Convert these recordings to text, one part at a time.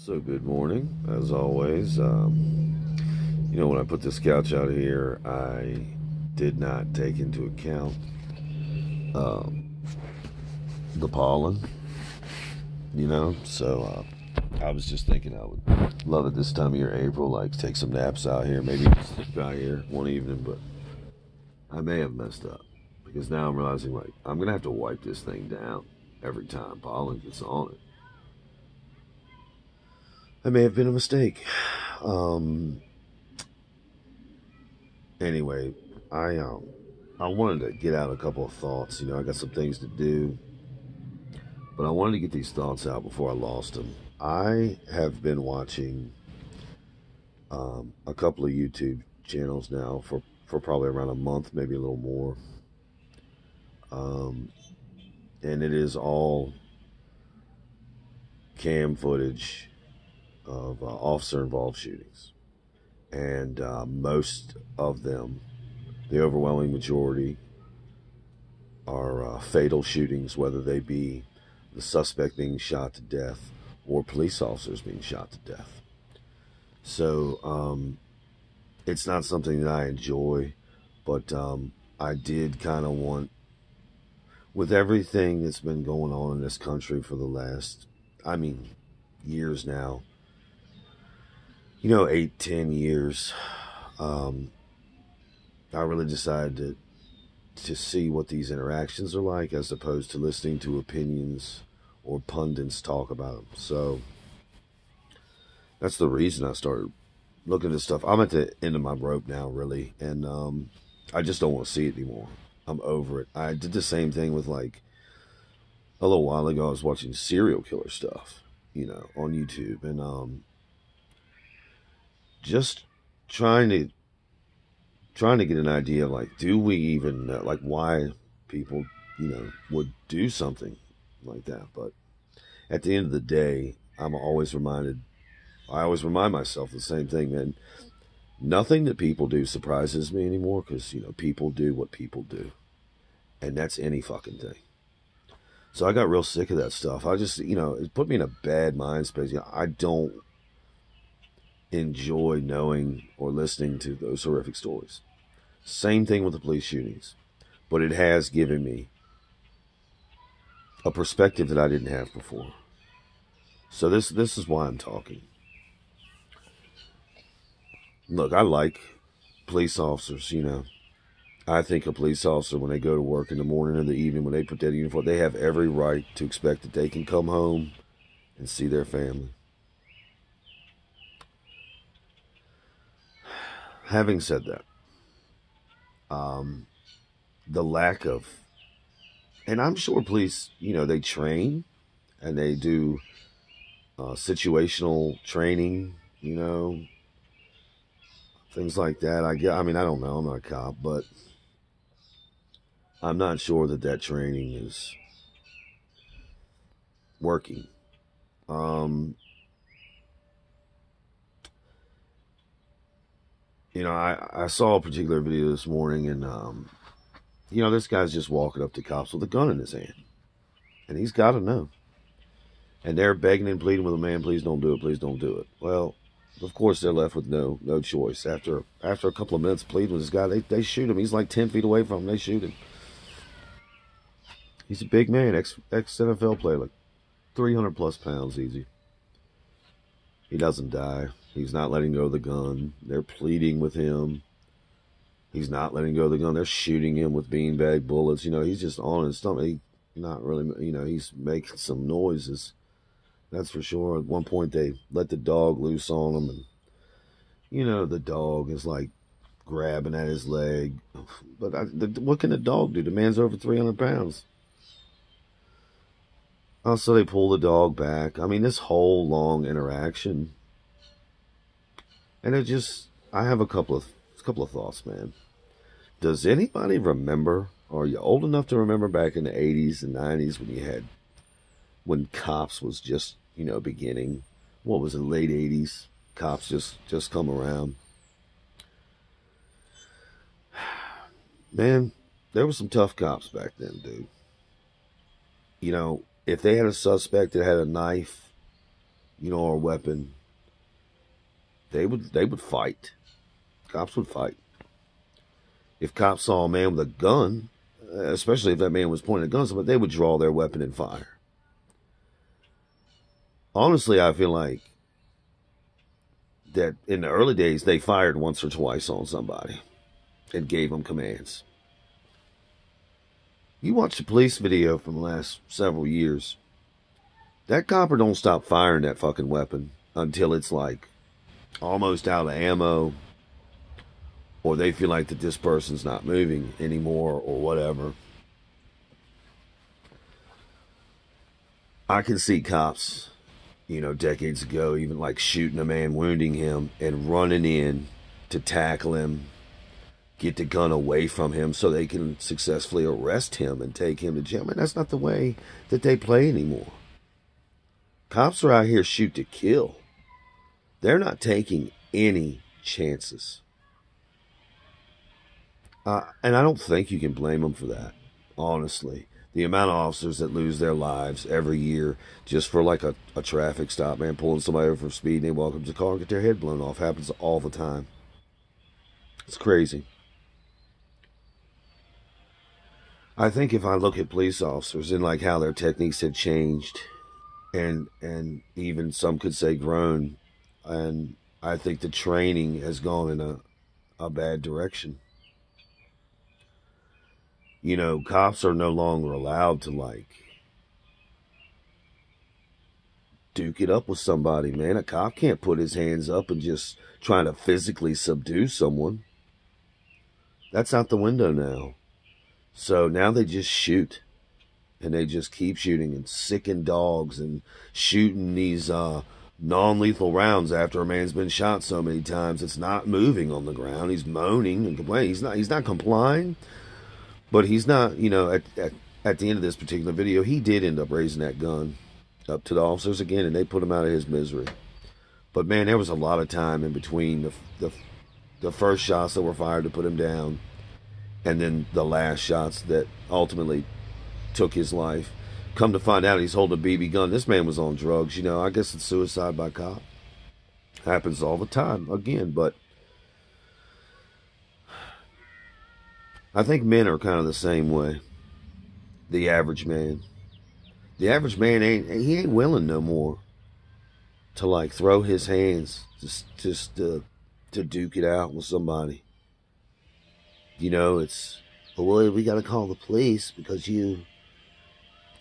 So good morning, as always. When I put this couch out here, I did not take into account um, the pollen. I was just thinking I would love it this time of year, April, like take some naps out here, maybe sleep out here one evening, but I may have messed up because now I'm realizing like I'm gonna have to wipe this thing down every time pollen gets on it. That may have been a mistake. Um, anyway, I um I wanted to get out a couple of thoughts. I got some things to do, but I wanted to get these thoughts out before I lost them. I have been watching a couple of YouTube channels now for probably around a month, maybe a little more, um, and it is all cam footage of officer-involved shootings, and most of them, the overwhelming majority, are fatal shootings, whether they be the suspect being shot to death or police officers being shot to death. So it's not something that I enjoy, but I did kind of want, with everything that's been going on in this country for the last, years now, 8, 10 years, um, I really decided to see what these interactions are like as opposed to listening to opinions or pundits talk about them. So that's the reason I started looking at stuff. I'm at the end of my rope now, really, and I just don't want to see it anymore. I'm over it. I did the same thing with like a little while ago. I was watching serial killer stuff, on YouTube, and just trying to get an idea of like, do we even know, like why people would do something like that? But at the end of the day, I always remind myself the same thing, man. Nothing that people do surprises me anymore because, people do what people do. And that's any fucking thing. So I got real sick of that stuff. I just, it put me in a bad mind space. I don't enjoy knowing or listening to those horrific stories. Same thing with the police shootings. But it has given me a perspective that I didn't have before. So this is why I'm talking. Look, I like police officers, I think a police officer, when they go to work in the morning or the evening, when they put that uniform, they have every right to expect that they can come home and see their family. Having said that, the lack of, and I'm sure police, they train and they do situational training, things like that. I don't know. I'm not a cop, but I'm not sure that training is working. Um, I saw a particular video this morning, and this guy's just walking up to cops with a gun in his hand, and he's got to know. And they're begging and pleading with a man, please don't do it, please don't do it. Well, of course they're left with no choice. After a couple of minutes pleading with this guy, they shoot him. He's like 10 feet away from him. They shoot him. He's a big man, ex NFL player, like 300 plus pounds easy. He doesn't die. He's not letting go of the gun. They're pleading with him. He's not letting go of the gun. They're shooting him with beanbag bullets. He's just on his stomach. Not really, he's making some noises. That's for sure. At one point, they let the dog loose on him, and the dog is like grabbing at his leg. But what can the dog do? The man's over 300 pounds. So they pull the dog back. This whole long interaction, and I have a couple of thoughts, man. Does anybody remember? Or are you old enough to remember back in the 80s and 90s when cops was just beginning? What was it, late 80s? Cops just come around. Man, there were some tough cops back then, dude. If they had a suspect that had a knife, or a weapon, they would fight. Cops would fight. If cops saw a man with a gun, especially if that man was pointing a gun, but they would draw their weapon and fire. Honestly, I feel like that in the early days, they fired once or twice on somebody and gave them commands. You watch the police video from the last several years, that copper don't stop firing that fucking weapon until it's like almost out of ammo, or they feel like that this person's not moving anymore or whatever. I can see cops, decades ago, even like shooting a man, wounding him, and running in to tackle him, get the gun away from him so they can successfully arrest him and take him to jail. Man, that's not the way that they play anymore. Cops are out here shoot to kill. They're not taking any chances. And I don't think you can blame them for that, honestly. The amount of officers that lose their lives every year just for like a traffic stop, man, pulling somebody over for speed and they walk up to the car and get their head blown off, happens all the time. It's crazy. I think if I look at police officers and like how their techniques have changed, and even some could say grown, and I think the training has gone in a bad direction. Cops are no longer allowed to like duke it up with somebody, man. A cop can't put his hands up and just try to physically subdue someone. That's out the window now. So now they just shoot. And they just keep shooting and sicking dogs and shooting these non-lethal rounds after a man's been shot so many times. It's not moving on the ground. He's moaning and complaining. He's not complying, but he's not, at the end of this particular video, he did end up raising that gun up to the officers again, and they put him out of his misery. But man, there was a lot of time in between the first shots that were fired to put him down and then the last shots that ultimately took his life. Come to find out, he's holding a BB gun. This man was on drugs. I guess it's suicide by cop. Happens all the time, again. But I think men are kind of the same way. The average man. The average man ain't willing no more to like throw his hands just to duke it out with somebody. It's, well, we got to call the police because you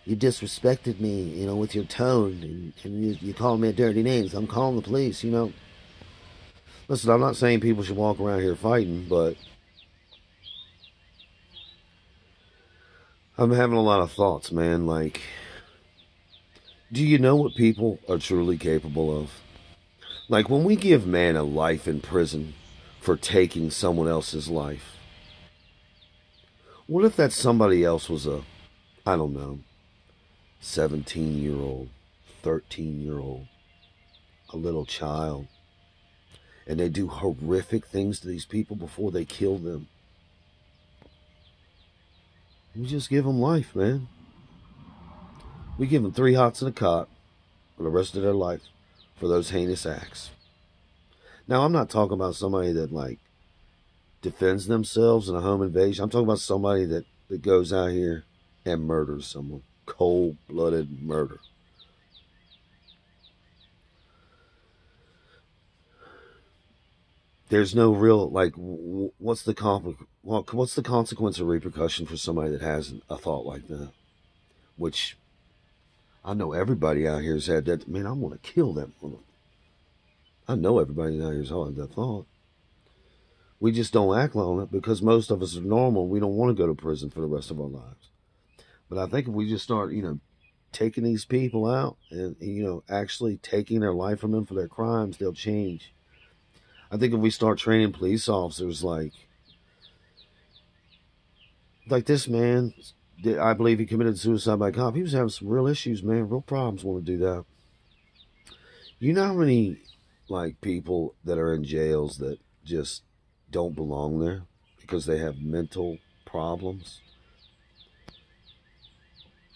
disrespected me, with your tone, and you called me dirty names. I'm calling the police, Listen, I'm not saying people should walk around here fighting, but I'm having a lot of thoughts, man. Like, do you know what people are truly capable of? Like, when we give man a life in prison for taking someone else's life, what if that somebody else was I don't know, 17-year-old, 13-year-old, a little child, and they do horrific things to these people before they kill them? We just give them life, man. We give them 3 hots and a cot for the rest of their life for those heinous acts. Now, I'm not talking about somebody that, like, defends themselves in a home invasion. I'm talking about somebody that goes out here and murders someone. Cold-blooded murder. There's no real, like, what's the consequence or repercussion for somebody that has a thought like that? Which, I know everybody out here has had that. Man, I want to kill that woman. I know everybody out here has had that thought. We just don't act on it because most of us are normal. We don't want to go to prison for the rest of our lives. But I think if we just start, taking these people out and, actually taking their life from them for their crimes, they'll change. I think if we start training police officers like this man, I believe he committed suicide by cop. He was having some real issues, man, real problems want to do that. You know how many, like, people that are in jails that just don't belong there because they have mental problems?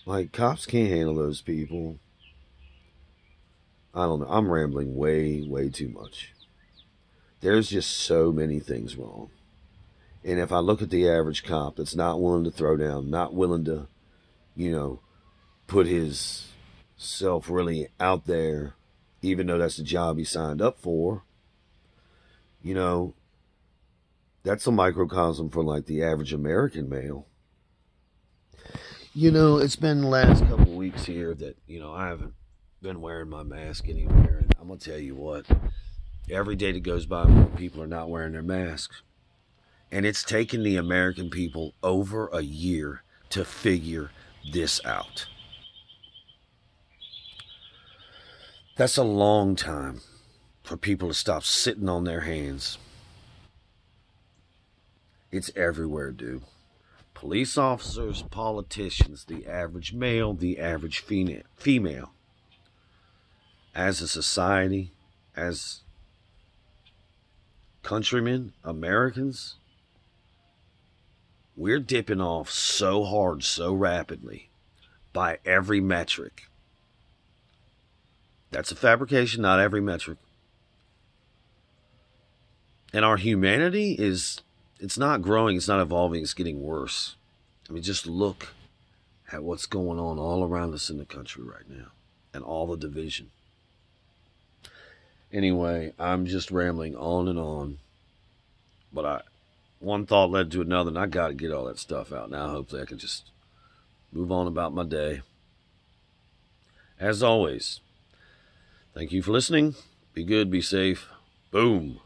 Like, cops can't handle those people. I don't know. I'm rambling way too much. There's just so many things wrong. And if I look at the average cop that's not willing to throw down, not willing to, you know, put his self really out there, even though that's the job he signed up for, you know, that's a microcosm for like the average American male. You know, it's been the last couple of weeks here that, I haven't been wearing my mask anywhere. And I'm going to tell you what, every day that goes by, more people are not wearing their masks. And it's taken the American people over a year to figure this out. That's a long time for people to stop sitting on their hands. It's everywhere, dude. Police officers, politicians, the average male, the average female. As a society, as countrymen, Americans, we're dipping off so hard, so rapidly, by every metric. That's a fabrication, not every metric. And our humanity it's not growing, it's not evolving, it's getting worse. I mean, just look at what's going on all around us in the country right now, and all the division. Anyway, I'm just rambling on and on. But one thought led to another, and I got to get all that stuff out now. Hopefully I can just move on about my day. As always, thank you for listening. Be good, be safe. Boom.